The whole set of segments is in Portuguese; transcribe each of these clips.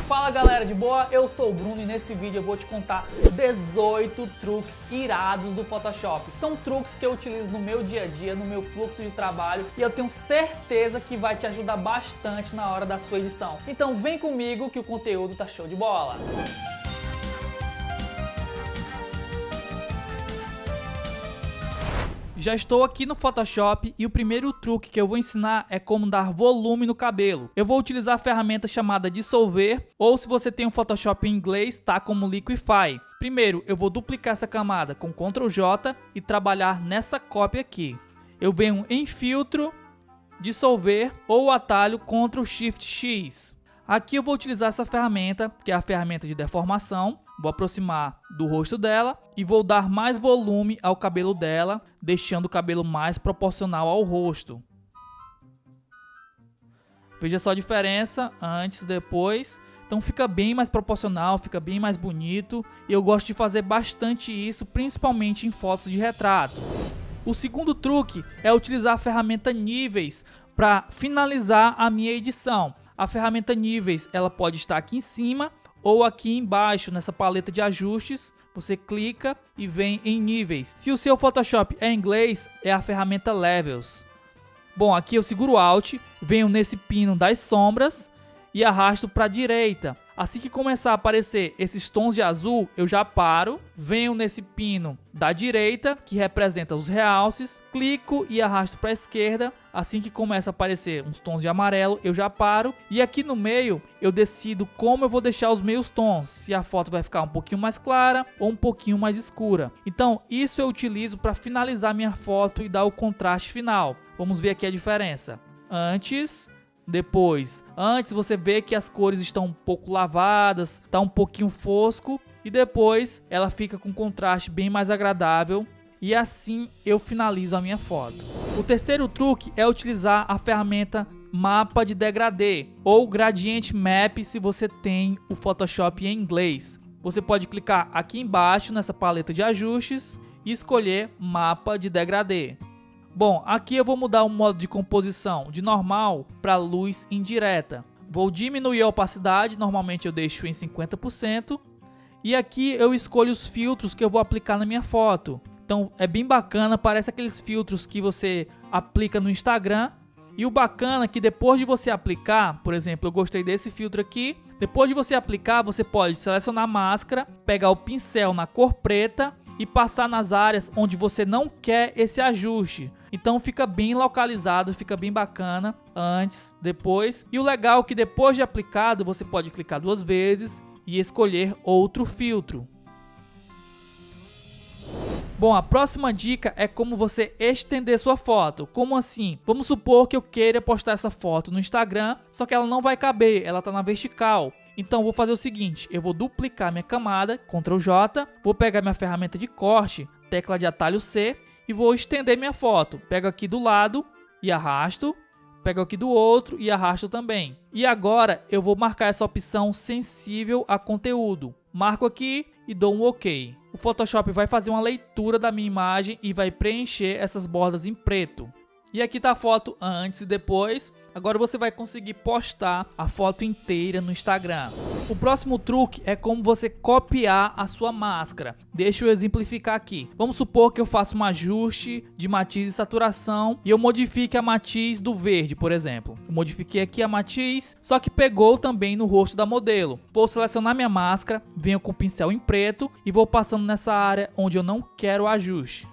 Fala galera de boa, eu sou o Bruno e nesse vídeo eu vou te contar 18 truques irados do Photoshop. São truques que eu utilizo no meu dia a dia, no meu fluxo de trabalho e eu tenho certeza que vai te ajudar bastante na hora da sua edição. Então vem comigo que o conteúdo tá show de bola! Já estou aqui no Photoshop e o primeiro truque que eu vou ensinar é como dar volume no cabelo. Eu vou utilizar a ferramenta chamada Dissolver, ou se você tem um Photoshop em inglês, tá como Liquify. Primeiro, eu vou duplicar essa camada com Ctrl J e trabalhar nessa cópia aqui. Eu venho em Filtro, Dissolver ou o atalho Ctrl Shift X. Aqui eu vou utilizar essa ferramenta, que é a ferramenta de deformação. Vou aproximar do rosto dela e vou dar mais volume ao cabelo dela, deixando o cabelo mais proporcional ao rosto. Veja só a diferença antes e depois. Então fica bem mais proporcional, fica bem mais bonito. E eu gosto de fazer bastante isso, principalmente em fotos de retrato. O segundo truque é utilizar a ferramenta Níveis para finalizar a minha edição. A ferramenta Níveis ela pode estar aqui em cima ou aqui embaixo nessa paleta de ajustes. Você clica e vem em níveis. Se o seu Photoshop é em inglês, é a ferramenta Levels. Bom, aqui eu seguro Alt, venho nesse pino das sombras e arrasto para a direita. Assim que começar a aparecer esses tons de azul, eu já paro, venho nesse pino da direita, que representa os realces, clico e arrasto para a esquerda. Assim que começa a aparecer uns tons de amarelo, eu já paro. E aqui no meio, eu decido como eu vou deixar os meus tons. Se a foto vai ficar um pouquinho mais clara ou um pouquinho mais escura. Então, isso eu utilizo para finalizar minha foto e dar o contraste final. Vamos ver aqui a diferença. Depois, antes você vê que as cores estão um pouco lavadas, tá um pouquinho fosco e depois ela fica com um contraste bem mais agradável e assim eu finalizo a minha foto. O terceiro truque é utilizar a ferramenta Mapa de Degradê ou Gradient Map se você tem o Photoshop em inglês. Você pode clicar aqui embaixo nessa paleta de ajustes e escolher Mapa de Degradê. Bom, aqui eu vou mudar o modo de composição de normal para luz indireta. Vou diminuir a opacidade, normalmente eu deixo em 50%. E aqui eu escolho os filtros que eu vou aplicar na minha foto. Então é bem bacana, parece aqueles filtros que você aplica no Instagram. E o bacana é que depois de você aplicar, por exemplo, eu gostei desse filtro aqui. Depois de você aplicar, você pode selecionar a máscara, pegar o pincel na cor preta e passar nas áreas onde você não quer esse ajuste. Então fica bem localizado, fica bem bacana, antes, depois. E o legal é que depois de aplicado, você pode clicar 2 vezes e escolher outro filtro. Bom, a próxima dica é como você estender sua foto. Como assim? Vamos supor que eu queira postar essa foto no Instagram, só que ela não vai caber, ela está na vertical. Então vou fazer o seguinte, eu vou duplicar minha camada, Ctrl J, vou pegar minha ferramenta de corte, tecla de atalho C e vou estender minha foto. Pego aqui do lado e arrasto, pego aqui do outro e arrasto também. E agora eu vou marcar essa opção sensível a conteúdo. Marco aqui e dou um OK. O Photoshop vai fazer uma leitura da minha imagem e vai preencher essas bordas em preto. E aqui está a foto antes e depois. Agora você vai conseguir postar a foto inteira no Instagram. O próximo truque é como você copiar a sua máscara. Deixa eu exemplificar aqui. Vamos supor que eu faça um ajuste de matiz e saturação e eu modifique a matiz do verde, por exemplo. Eu modifiquei aqui a matiz, só que pegou também no rosto da modelo. Vou selecionar minha máscara, venho com o pincel em preto e vou passando nessa área onde eu não quero o ajuste.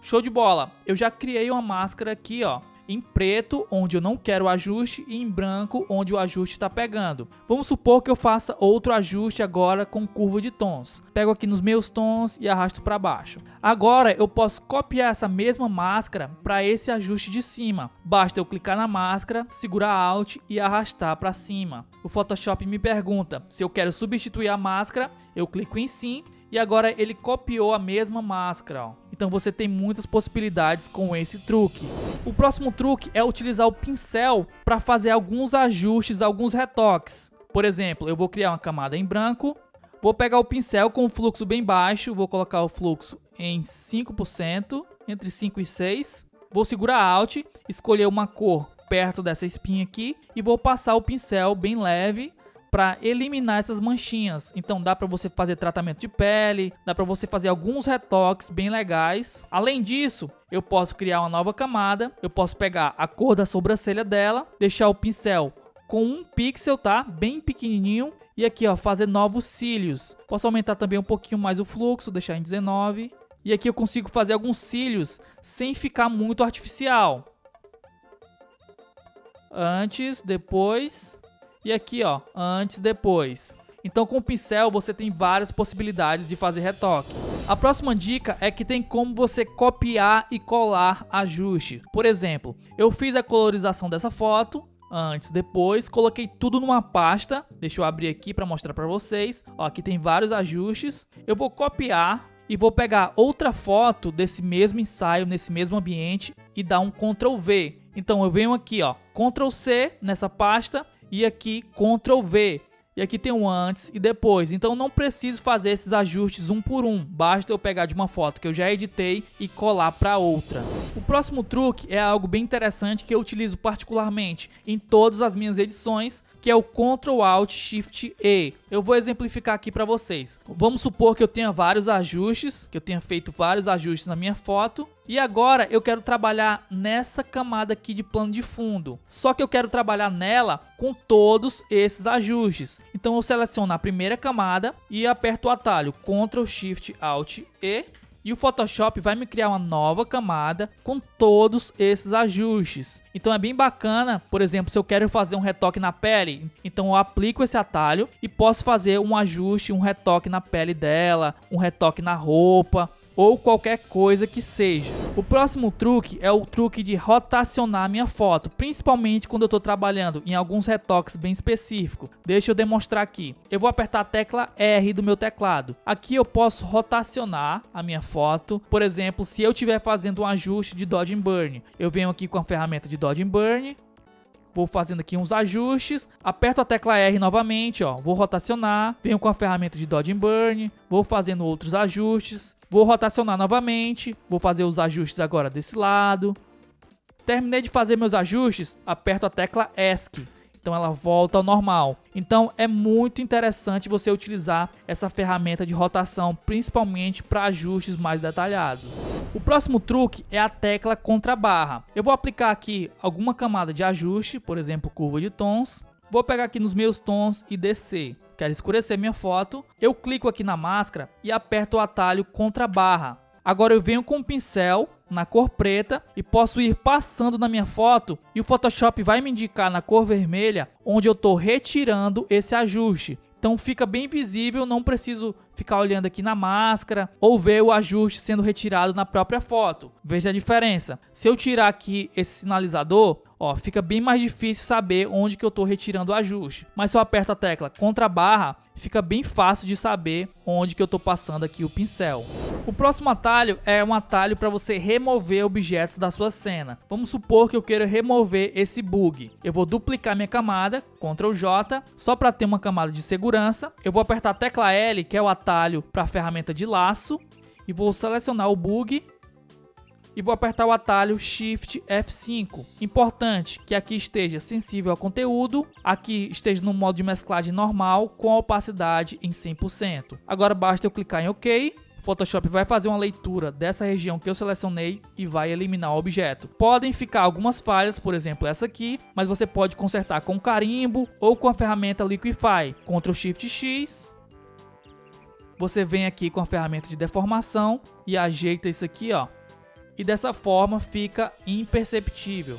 Show de bola! Eu já criei uma máscara aqui, ó, em preto, onde eu não quero o ajuste, e em branco, onde o ajuste está pegando. Vamos supor que eu faça outro ajuste agora com curva de tons. Pego aqui nos meus tons e arrasto para baixo. Agora eu posso copiar essa mesma máscara para esse ajuste de cima. Basta eu clicar na máscara, segurar Alt e arrastar para cima. O Photoshop me pergunta se eu quero substituir a máscara, eu clico em sim. E agora ele copiou a mesma máscara, ó. Então você tem muitas possibilidades com esse truque. O próximo truque é utilizar o pincel para fazer alguns ajustes, alguns retoques. Por exemplo, eu vou criar uma camada em branco, vou pegar o pincel com o fluxo bem baixo, vou colocar o fluxo em 5%, entre 5 e 6. Vou segurar Alt, escolher uma cor perto dessa espinha aqui e vou passar o pincel bem leve para eliminar essas manchinhas. Então dá para você fazer tratamento de pele, dá para você fazer alguns retoques bem legais. Além disso, eu posso criar uma nova camada, eu posso pegar a cor da sobrancelha dela, deixar o pincel com 1 pixel, tá? Bem pequenininho. E aqui, ó, fazer novos cílios. Posso aumentar também um pouquinho mais o fluxo, deixar em 19. E aqui eu consigo fazer alguns cílios sem ficar muito artificial. Antes, depois. E aqui, ó, antes, depois. Então com o pincel você tem várias possibilidades de fazer retoque. A próxima dica é que tem como você copiar e colar ajuste. Por exemplo, eu fiz a colorização dessa foto, antes, depois, coloquei tudo numa pasta. Deixa eu abrir aqui para mostrar para vocês. Ó, aqui tem vários ajustes. Eu vou copiar e vou pegar outra foto desse mesmo ensaio, nesse mesmo ambiente e dar um Ctrl V. Então eu venho aqui, ó, Ctrl C nessa pasta e aqui Ctrl V. E aqui tem um antes e depois, então não preciso fazer esses ajustes um por um, basta eu pegar de uma foto que eu já editei e colar para outra. O próximo truque é algo bem interessante que eu utilizo particularmente em todas as minhas edições, que é o Ctrl Alt Shift E. Eu vou exemplificar aqui para vocês. Vamos supor que eu tenha vários ajustes, que eu tenha feito vários ajustes na minha foto. E agora eu quero trabalhar nessa camada aqui de plano de fundo. Só que eu quero trabalhar nela com todos esses ajustes. Então eu seleciono a primeira camada e aperto o atalho Ctrl Shift Alt E. E o Photoshop vai me criar uma nova camada com todos esses ajustes. Então é bem bacana, por exemplo, se eu quero fazer um retoque na pele, então eu aplico esse atalho e posso fazer um ajuste, um retoque na pele dela, um retoque na roupa, ou qualquer coisa que seja. O próximo truque é o truque de rotacionar minha foto, principalmente quando eu estou trabalhando em alguns retoques bem específicos. Deixa eu demonstrar aqui. Eu vou apertar a tecla R do meu teclado. Aqui eu posso rotacionar a minha foto. Por exemplo, se eu estiver fazendo um ajuste de Dodge and Burn, eu venho aqui com a ferramenta de Dodge and Burn. Vou fazendo aqui uns ajustes, aperto a tecla R novamente, ó, vou rotacionar, venho com a ferramenta de Dodge and Burn, vou fazendo outros ajustes, vou rotacionar novamente, vou fazer os ajustes agora desse lado. Terminei de fazer meus ajustes, aperto a tecla ESC. Então ela volta ao normal. Então é muito interessante você utilizar essa ferramenta de rotação, principalmente para ajustes mais detalhados. O próximo truque é a tecla contrabarra. Eu vou aplicar aqui alguma camada de ajuste, por exemplo, curva de tons. Vou pegar aqui nos meus tons e descer. Quero escurecer minha foto. Eu clico aqui na máscara e aperto o atalho contrabarra. Agora eu venho com o pincel na cor preta e posso ir passando na minha foto e o Photoshop vai me indicar na cor vermelha onde eu estou retirando esse ajuste. Então fica bem visível, não preciso ficar olhando aqui na máscara ou ver o ajuste sendo retirado na própria foto. Veja a diferença. Se eu tirar aqui esse sinalizador, ó, fica bem mais difícil saber onde que eu estou retirando o ajuste. Mas se eu aperto a tecla contrabarra, fica bem fácil de saber onde que eu estou passando aqui o pincel. O próximo atalho é um atalho para você remover objetos da sua cena. Vamos supor que eu queira remover esse bug. Eu vou duplicar minha camada, Ctrl J, só para ter uma camada de segurança. Eu vou apertar a tecla L, que é o atalho para a ferramenta de laço, e vou selecionar o bug. E vou apertar o atalho Shift F5. Importante que aqui esteja sensível ao conteúdo, aqui esteja no modo de mesclagem normal com a opacidade em 100%. Agora basta eu clicar em OK. O Photoshop vai fazer uma leitura dessa região que eu selecionei e vai eliminar o objeto. Podem ficar algumas falhas, por exemplo essa aqui, mas você pode consertar com carimbo ou com a ferramenta Liquify. Ctrl Shift X. Você vem aqui com a ferramenta de deformação e ajeita isso aqui, ó. E dessa forma fica imperceptível.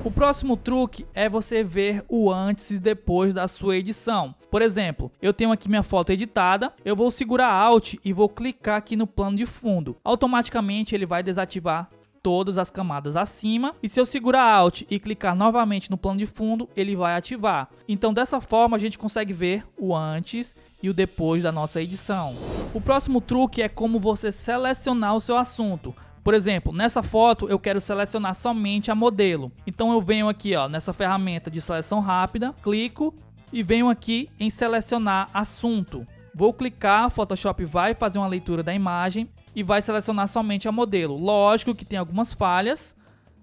O próximo truque é você ver o antes e depois da sua edição. Por exemplo, eu tenho aqui minha foto editada, eu vou segurar Alt e vou clicar aqui no plano de fundo. Automaticamente ele vai desativar todas as camadas acima, e se eu segurar Alt e clicar novamente no plano de fundo, ele vai ativar. Então dessa forma a gente consegue ver o antes e o depois da nossa edição. O próximo truque é como você selecionar o seu assunto. Por exemplo, nessa foto eu quero selecionar somente a modelo. Então eu venho aqui, ó, nessa ferramenta de seleção rápida, clico e venho aqui em selecionar assunto. Vou clicar, o Photoshop vai fazer uma leitura da imagem e vai selecionar somente a modelo. Lógico que tem algumas falhas,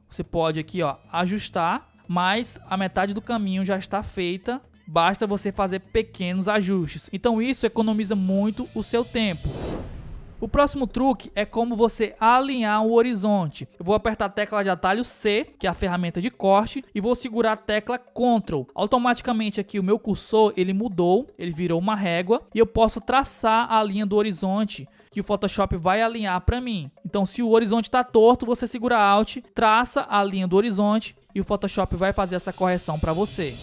você pode aqui, ó, ajustar, mas a metade do caminho já está feita basta você fazer pequenos ajustes. Então isso economiza muito o seu tempo. O próximo truque é como você alinhar o horizonte. Eu vou apertar a tecla de atalho C, que é a ferramenta de corte, e vou segurar a tecla Ctrl. Automaticamente aqui o meu cursor ele mudou, ele virou uma régua e eu posso traçar a linha do horizonte que o Photoshop vai alinhar para mim. Então se o horizonte está torto, você segura Alt, traça a linha do horizonte e o Photoshop vai fazer essa correção para você.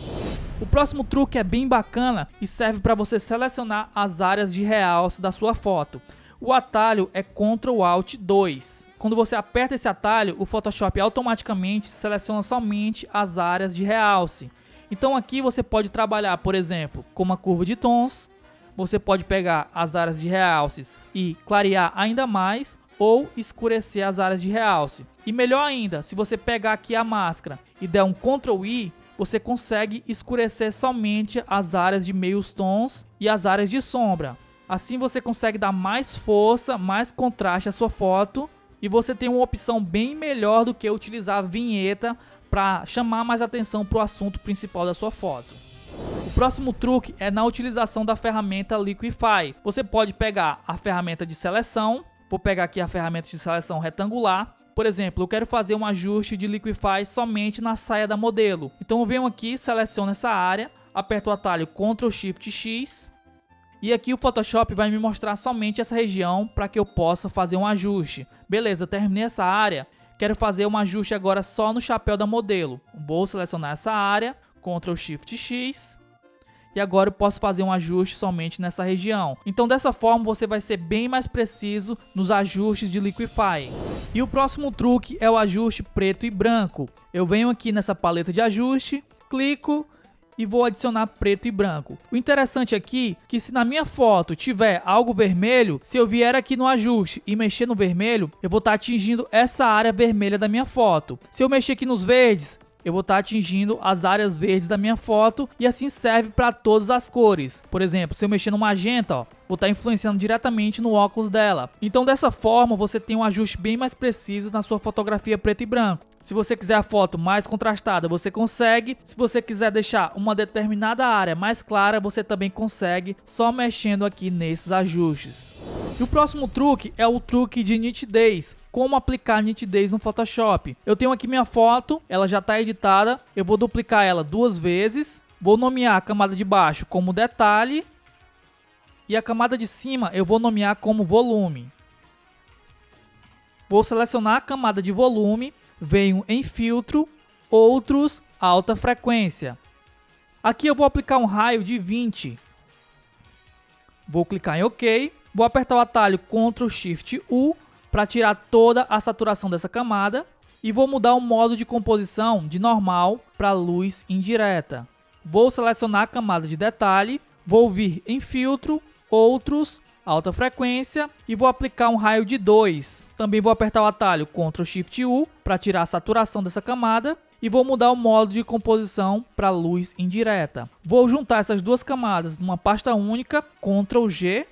O próximo truque é bem bacana e serve para você selecionar as áreas de realce da sua foto. O atalho é Ctrl Alt 2. Quando você aperta esse atalho, o Photoshop automaticamente seleciona somente as áreas de realce. Então aqui você pode trabalhar, por exemplo, com uma curva de tons. Você pode pegar as áreas de realces e clarear ainda mais ou escurecer as áreas de realce. E melhor ainda, se você pegar aqui a máscara e der um Ctrl I, você consegue escurecer somente as áreas de meios tons e as áreas de sombra. Assim você consegue dar mais força, mais contraste à sua foto e você tem uma opção bem melhor do que utilizar a vinheta para chamar mais atenção para o assunto principal da sua foto. O próximo truque é na utilização da ferramenta Liquify. Você pode pegar a ferramenta de seleção, vou pegar aqui a ferramenta de seleção retangular. Por exemplo, eu quero fazer um ajuste de Liquify somente na saia da modelo. Então eu venho aqui, seleciono essa área, aperto o atalho Ctrl Shift X. E aqui o Photoshop vai me mostrar somente essa região para que eu possa fazer um ajuste. Beleza, terminei essa área. Quero fazer um ajuste agora só no chapéu da modelo. Vou selecionar essa área, Ctrl Shift X. E agora eu posso fazer um ajuste somente nessa região. Então dessa forma você vai ser bem mais preciso nos ajustes de Liquify. E o próximo truque é o ajuste preto e branco. Eu venho aqui nessa paleta de ajuste, clico e vou adicionar preto e branco. O interessante aqui é que se na minha foto tiver algo vermelho, se eu vier aqui no ajuste e mexer no vermelho, eu vou estar atingindo essa área vermelha da minha foto. Se eu mexer aqui nos verdes, eu vou estar atingindo as áreas verdes da minha foto e assim serve para todas as cores. Por exemplo, se eu mexer no magenta, ó, vou estar influenciando diretamente no óculos dela. Então dessa forma você tem um ajuste bem mais preciso na sua fotografia preto e branco. Se você quiser a foto mais contrastada, você consegue. Se você quiser deixar uma determinada área mais clara, você também consegue só mexendo aqui nesses ajustes. E o próximo truque é o truque de nitidez. Como aplicar nitidez no Photoshop. Eu tenho aqui minha foto, ela já está editada. Eu vou duplicar ela 2 vezes. Vou nomear a camada de baixo como detalhe. E a camada de cima eu vou nomear como volume. Vou selecionar a camada de volume. Venho em filtro, outros, alta frequência. Aqui eu vou aplicar um raio de 20. Vou clicar em OK. Vou apertar o atalho Ctrl Shift U para tirar toda a saturação dessa camada. E vou mudar o modo de composição de normal para luz indireta. Vou selecionar a camada de detalhe. Vou vir em filtro, outros, alta frequência e vou aplicar um raio de 2. Também vou apertar o atalho Ctrl Shift U para tirar a saturação dessa camada e vou mudar o modo de composição para luz indireta. Vou juntar essas duas camadas numa pasta única, Ctrl G,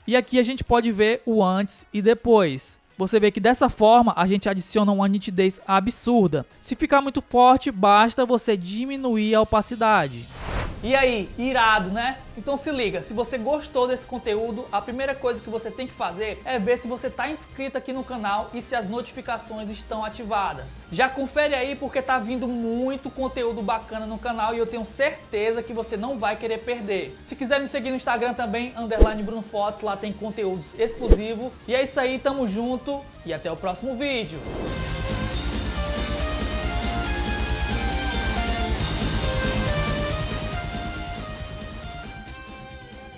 e aqui a gente pode ver o antes e depois. Você vê que dessa forma a gente adiciona uma nitidez absurda. Se ficar muito forte, basta você diminuir a opacidade. E aí, irado, né? Então se liga, se você gostou desse conteúdo, a primeira coisa que você tem que fazer é ver se você está inscrito aqui no canal e se as notificações estão ativadas. Já confere aí porque tá vindo muito conteúdo bacana no canal e eu tenho certeza que você não vai querer perder. Se quiser me seguir no Instagram também, _BrunoFotos, lá tem conteúdos exclusivos. E é isso aí, tamo junto e até o próximo vídeo.